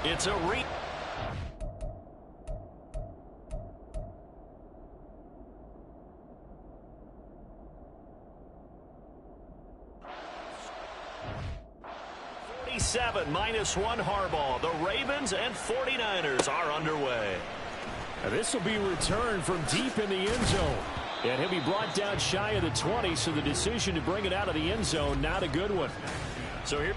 It's a re... -1 Harbaugh. The Ravens and 49ers are underway. Now this will be returned from deep in the end zone. And he'll be brought down shy of the 20, so the decision to bring it out of the end zone, not a good one. So here...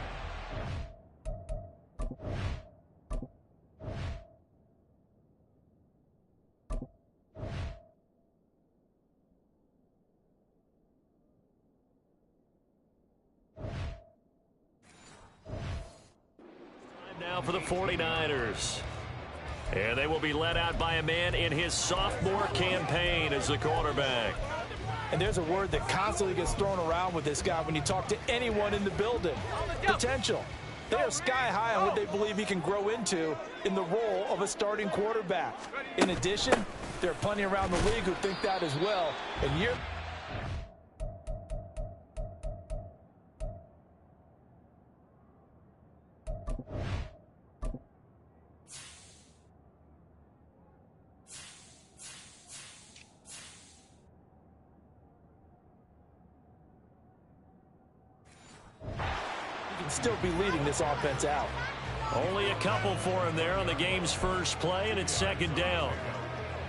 Now for the 49ers. And they will be led out by a man in his sophomore campaign as the quarterback. And there's a word that constantly gets thrown around with this guy when you talk to anyone in the building. Potential. They are sky high on what they believe he can grow into in the role of a starting quarterback. In addition, there are plenty around the league who think that as well. And you're... still be leading this offense out. Only a couple for him there on the game's first play, and it's second down.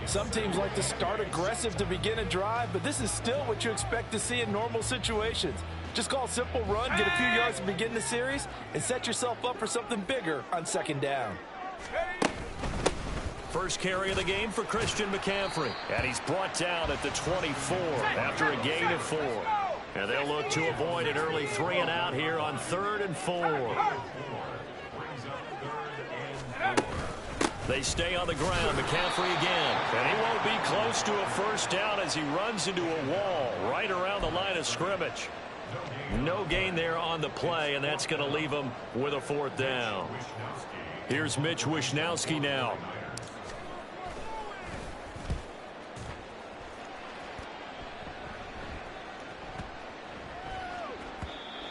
Some teams like to start aggressive to begin a drive, but this is still what you expect to see in normal situations. Just call a simple run, get a few yards to begin the series, and set yourself up for something bigger on second down. First carry of the game for Christian McCaffrey, and he's brought down at the 24 after a gain of 4. And they'll look to avoid an early 3 and out here on 3rd and 4. They stay on the ground. McCaffrey again. And he won't be close to a first down as he runs into a wall right around the line of scrimmage. No gain there on the play, and that's going to leave him with a 4th down. Here's Mitch Wishnowsky now.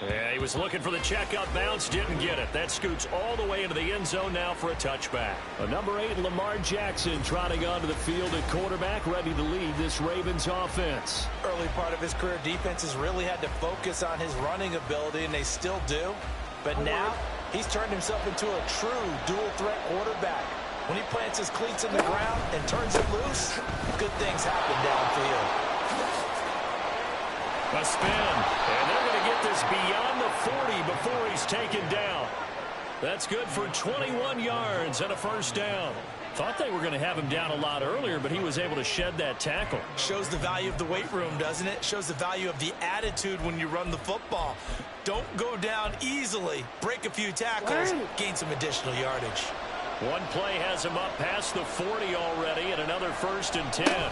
Yeah, he was looking for the checkup bounce, didn't get it. That scoots all the way into the end zone now for a touchback. Number 8, Lamar Jackson, trotting onto the field at quarterback, ready to lead this Ravens offense. Early part of his career, defenses really had to focus on his running ability, and they still do. But now, he's turned himself into a true dual-threat quarterback. When he plants his cleats in the ground and turns it loose, good things happen downfield. A spin, and they're going to get this beyond the 40 before he's taken down. That's good for 21 yards and a first down. Thought they were going to have him down a lot earlier, but he was able to shed that tackle. Shows the value of the weight room, doesn't it? Shows the value of the attitude when you run the football. Don't go down easily. Break a few tackles, gain some additional yardage. One play has him up past the 40 already, and another 1st and 10.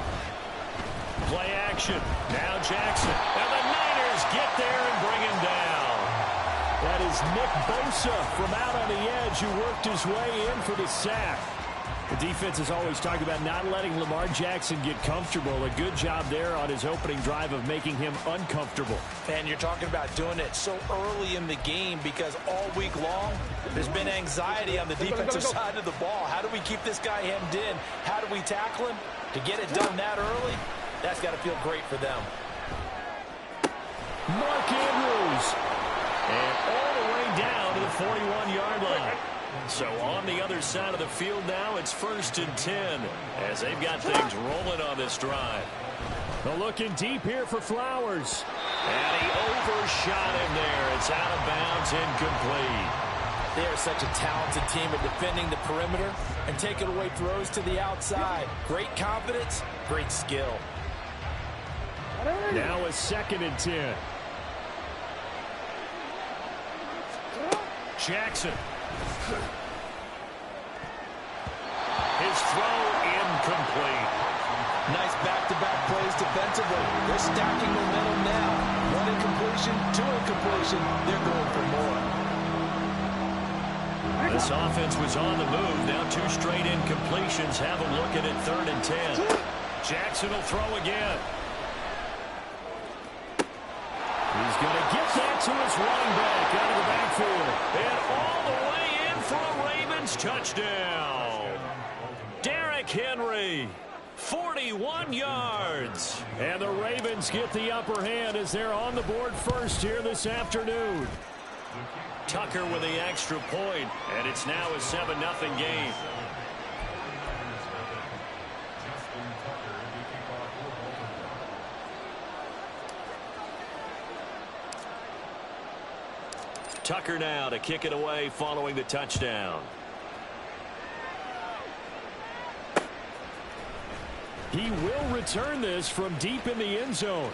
Play action. Now Jackson. And the Niners get there and bring him down. That is Nick Bosa from out on the edge who worked his way in for the sack. The defense has always talked about not letting Lamar Jackson get comfortable. A good job there on his opening drive of making him uncomfortable. And you're talking about doing it so early in the game because all week long there's been anxiety on the defensive side of the ball. How do we keep this guy hemmed in? How do we tackle him? To get it done that early, that's got to feel great for them. Mark Andrews. And all the way down to the 41-yard line. So on the other side of the field now, it's 1st and 10 as they've got things rolling on this drive. They're looking deep here for Flowers. And he overshot him there. It's out of bounds, incomplete. They are such a talented team at defending the perimeter and taking away throws to the outside. Great confidence, great skill. Now a 2nd and 10. Jackson. His throw incomplete. Nice back-to-back plays defensively. They're stacking momentum now. 1 incompletion, 2 incompletion. They're going for more. This offense was on the move. Now 2 straight incompletions have them looking at 3rd and 10. Jackson will throw again. He's going to get that to his running back out of the backfield. And all the way in in for a Ravens touchdown. Derrick Henry, 41 yards. And the Ravens get the upper hand as they're on the board first here this afternoon. Tucker with the extra point, and it's now a 7-0 game. Tucker now to kick it away following the touchdown. He will return this from deep in the end zone.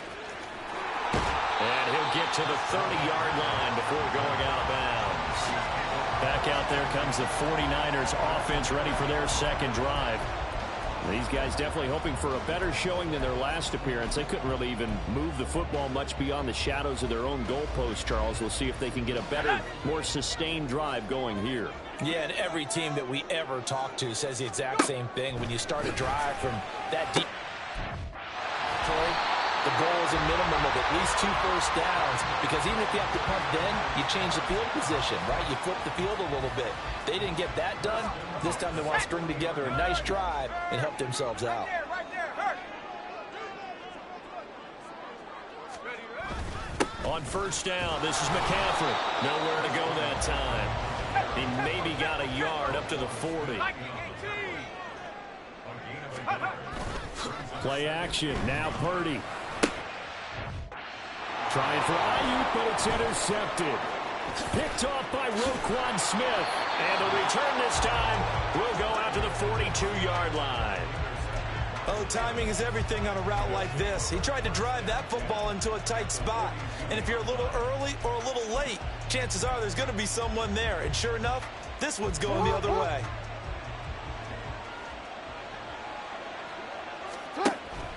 And he'll get to the 30-yard line before going out of bounds. Back out there comes the 49ers offense ready for their second drive. These guys definitely hoping for a better showing than their last appearance. They couldn't really even move the football much beyond the shadows of their own goalpost, Charles. We'll see if they can get a better, more sustained drive going here. Yeah, and every team that we ever talk to says the exact same thing. When you start a drive from that deep, the goal is a minimum of at least 2 first downs, because even if you have to punt then, you change the field position, right? You flip the field a little bit. They didn't get that done. This time they want to string together a nice drive and help themselves out. On first down, this is McCaffrey. Nowhere to go that time. He maybe got a yard up to the 40. Play action. Now Purdy. Trying for Ayuk, but it's intercepted. Picked off by Roquan Smith. And the return this time will go out to the 42-yard line. Oh, timing is everything on a route like this. He tried to drive that football into a tight spot. And if you're a little early or a little late, chances are there's going to be someone there. And sure enough, this one's going the other way.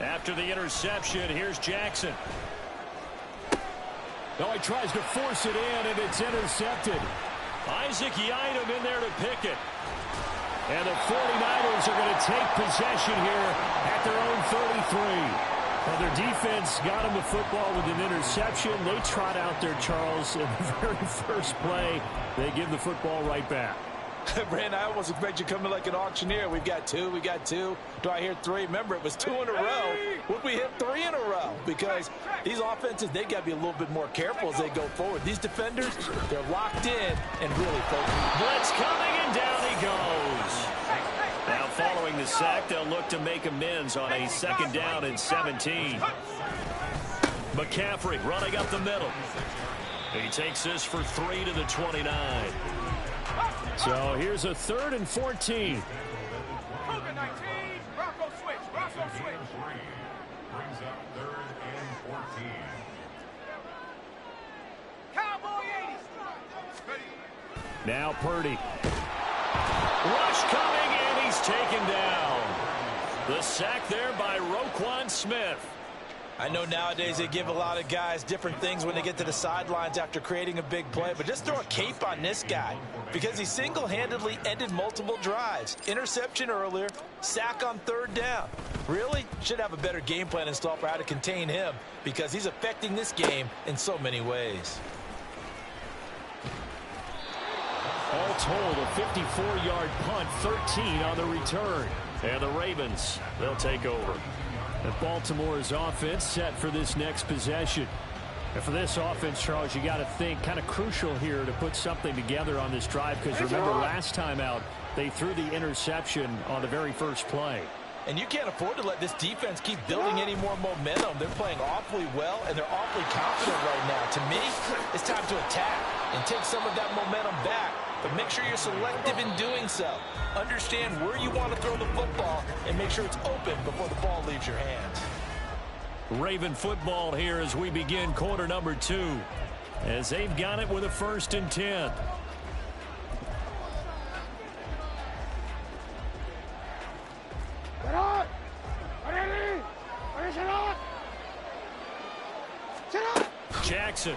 After the interception, here's Jackson. No, he tries to force it in, and it's intercepted. Isaac Yiadom in there to pick it. And the 49ers are going to take possession here at their own 33. Well, their defense got them the football with an interception. They trot out there, Charles, in the very first play. They give the football right back. Brand, I almost expect you coming like an auctioneer. We've got 2, we got 2. Do I hear 3? Remember, it was 2 in a row. Would we hit 3 in a row? Because these offenses, they got to be a little bit more careful as they go forward. These defenders, they're locked in and really focused. Blitz coming, and down he goes. Now following the sack, they'll look to make amends on a 2nd down and 17. McCaffrey running up the middle. He takes this for 3 to the 29. So here's a 3rd and 14. Now Purdy. Rush coming, and he's taken down. The sack there by Roquan Smith. I know nowadays they give a lot of guys different things when they get to the sidelines after creating a big play, but just throw a cape on this guy because he single-handedly ended multiple drives. Interception earlier, sack on 3rd down. Really should have a better game plan installed for how to contain him because he's affecting this game in so many ways. All told, a 54-yard punt, 13 on the return. And the Ravens, they'll take over. And Baltimore's offense set for this next possession. And for this offense, Charles, you got to think kind of crucial here to put something together on this drive because remember last time out, they threw the interception on the very first play. And you can't afford to let this defense keep building any more momentum. They're playing awfully well, and they're awfully confident right now. To me, it's time to attack and take some of that momentum back. But make sure you're selective in doing so. Understand where you want to throw the football and make sure it's open before the ball leaves your hands. Raven football here as we begin quarter number 2. As they've got it with a 1st and 10. Jackson.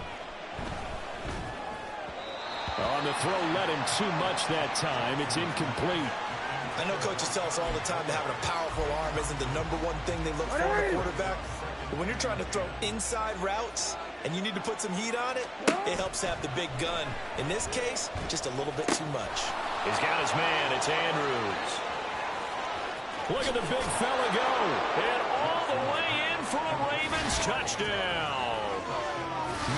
On the throw, led him too much that time. It's incomplete. I know coaches tell us all the time that having a powerful arm isn't the #1 thing they look for in a quarterback. But when you're trying to throw inside routes and you need to put some heat on it, it helps have the big gun. In this case, just a little bit too much. He's got his man. It's Andrews. Look at the big fella go. And all the way in for a Ravens touchdown.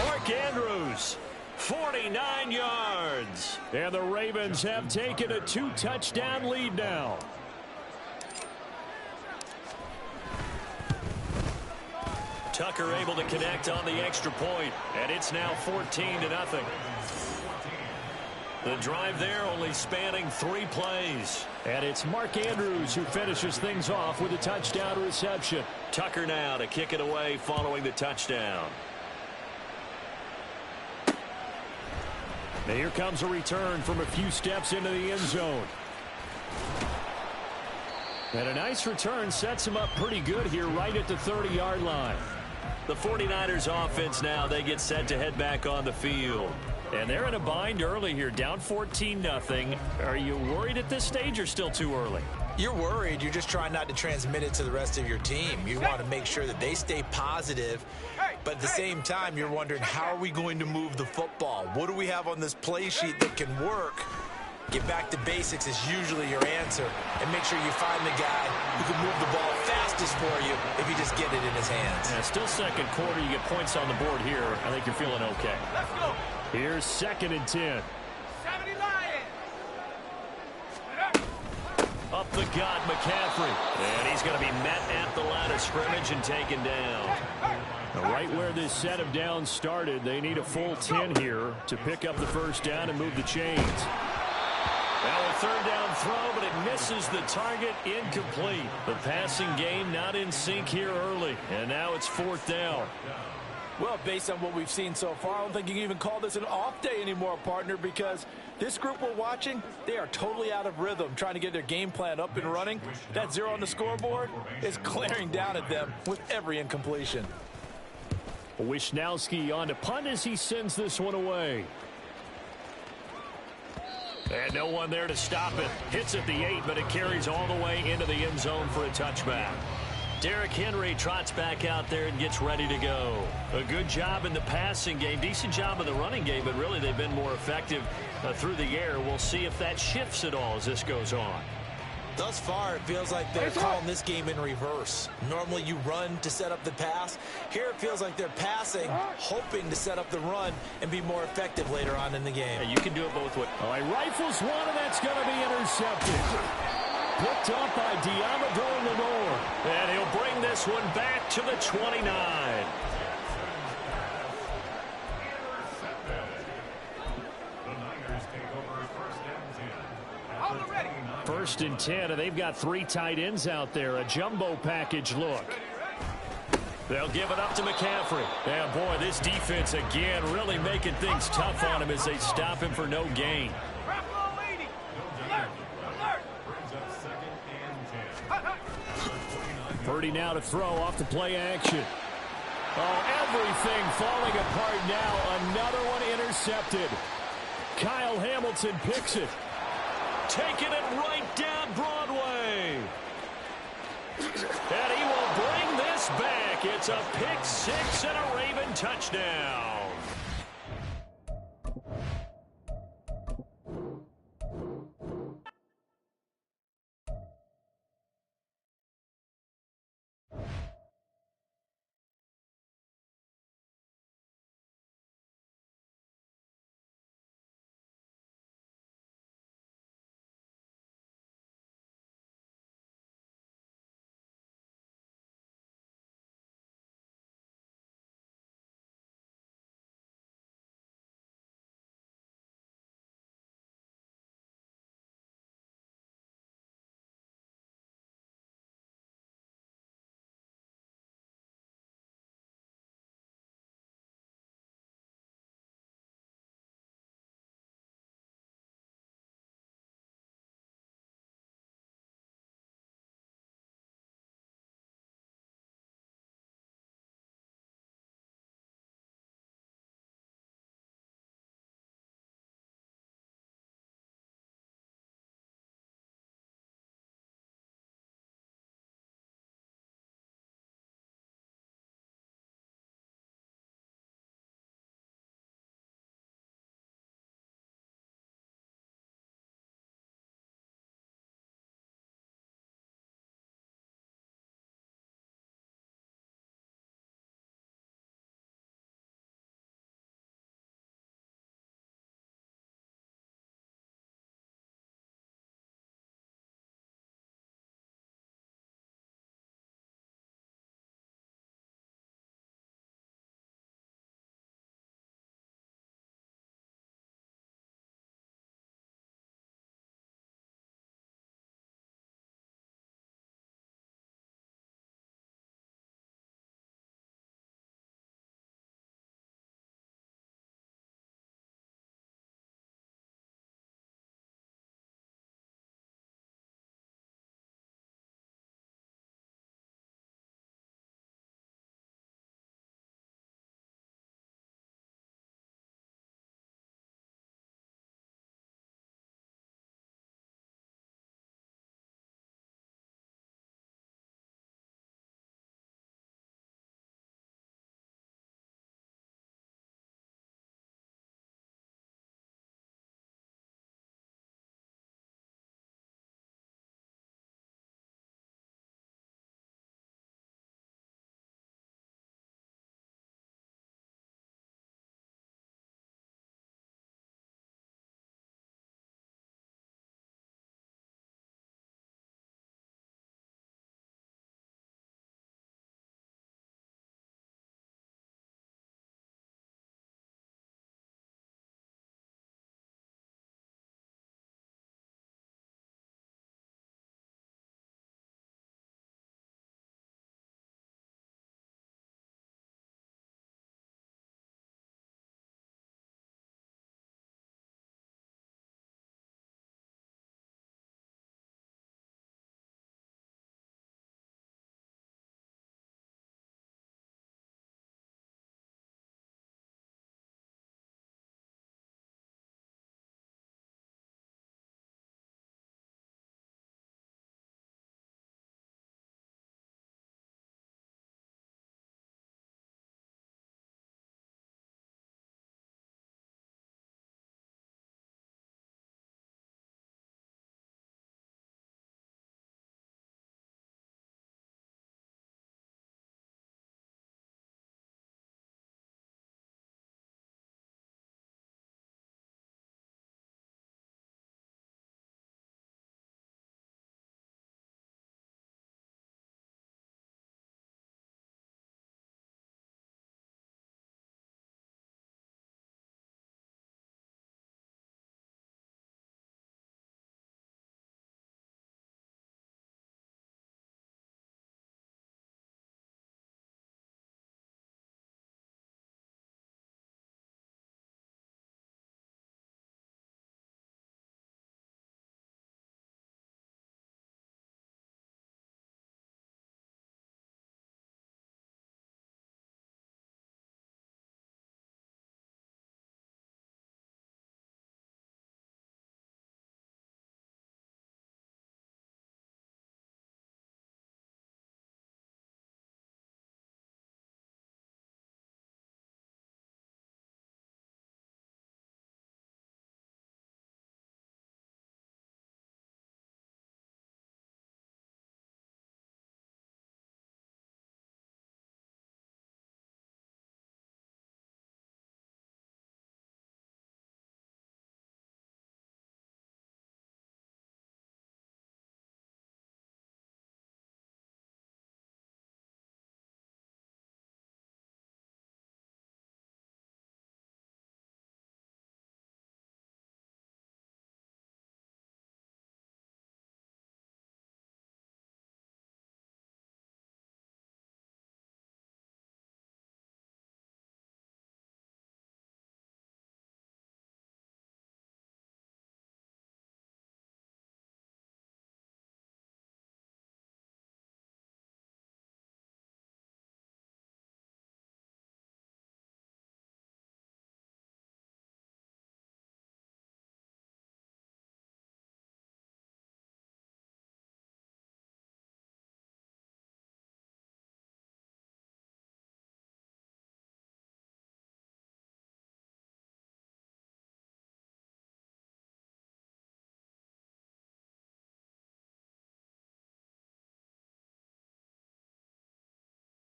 Mark Andrews, 49 yards. And the Ravens have taken a 2-touchdown lead now. Tucker able to connect on the extra point, and it's now 14-0. The drive there only spanning 3 plays. And it's Mark Andrews who finishes things off with a touchdown reception. Tucker now to kick it away following the touchdown. Now here comes a return from a few steps into the end zone. And a nice return sets him up pretty good here right at the 30-yard line. The 49ers offense now, they get set to head back on the field. And they're in a bind early here, down 14-0. Are you worried at this stage or still too early? You're worried. You're just trying not to transmit it to the rest of your team. You want to make sure that they stay positive. But at the same time, you're wondering, how are we going to move the football? What do we have on this play sheet that can work? Get back to basics is usually your answer. And make sure you find the guy who can move the ball fastest for you if you just get it in his hands. Yeah, still second quarter. You get points on the board here. I think you're feeling okay. Let's go. Here's 2nd and 10. 70 Lions. Up the gut, McCaffrey. And he's going to be met at the line of scrimmage and taken down. Right where this set of downs started, they need a full 10 here to pick up the first down and move the chains. Now a 3rd down throw, but it misses the target, incomplete. The passing game not in sync here early, and now it's 4th down. Well, based on what we've seen so far, I don't think you can even call this an off day anymore, partner, because this group we're watching, they are totally out of rhythm, trying to get their game plan up and running. That 0 on the scoreboard is glaring down at them with every incompletion. Wisnowski on to punt as he sends this one away. And no one there to stop it. Hits at the 8, but it carries all the way into the end zone for a touchback. Derrick Henry trots back out there and gets ready to go. A good job in the passing game. Decent job in the running game, but really they've been more effective through the air. We'll see if that shifts at all as this goes on. Thus far, it feels like they're calling this game in reverse. Normally you run to set up the pass. Here it feels like they're passing, hoping to set up the run and be more effective later on in the game. And you can do it both ways. All right, rifles one, and that's going to be intercepted. Picked up by Diamador Lenore. And he'll bring this one back to the 29. First and 10, and they've got 3 tight ends out there. A jumbo package look. They'll give it up to McCaffrey. Yeah, boy, this defense again really making things tough on him as they stop him for no gain. 30 now to throw off the play action. Oh, everything falling apart now. Another one intercepted. Kyle Hamilton picks it. Taking it right down Broadway. And he will bring this back. It's a pick 6 and a Raven touchdown.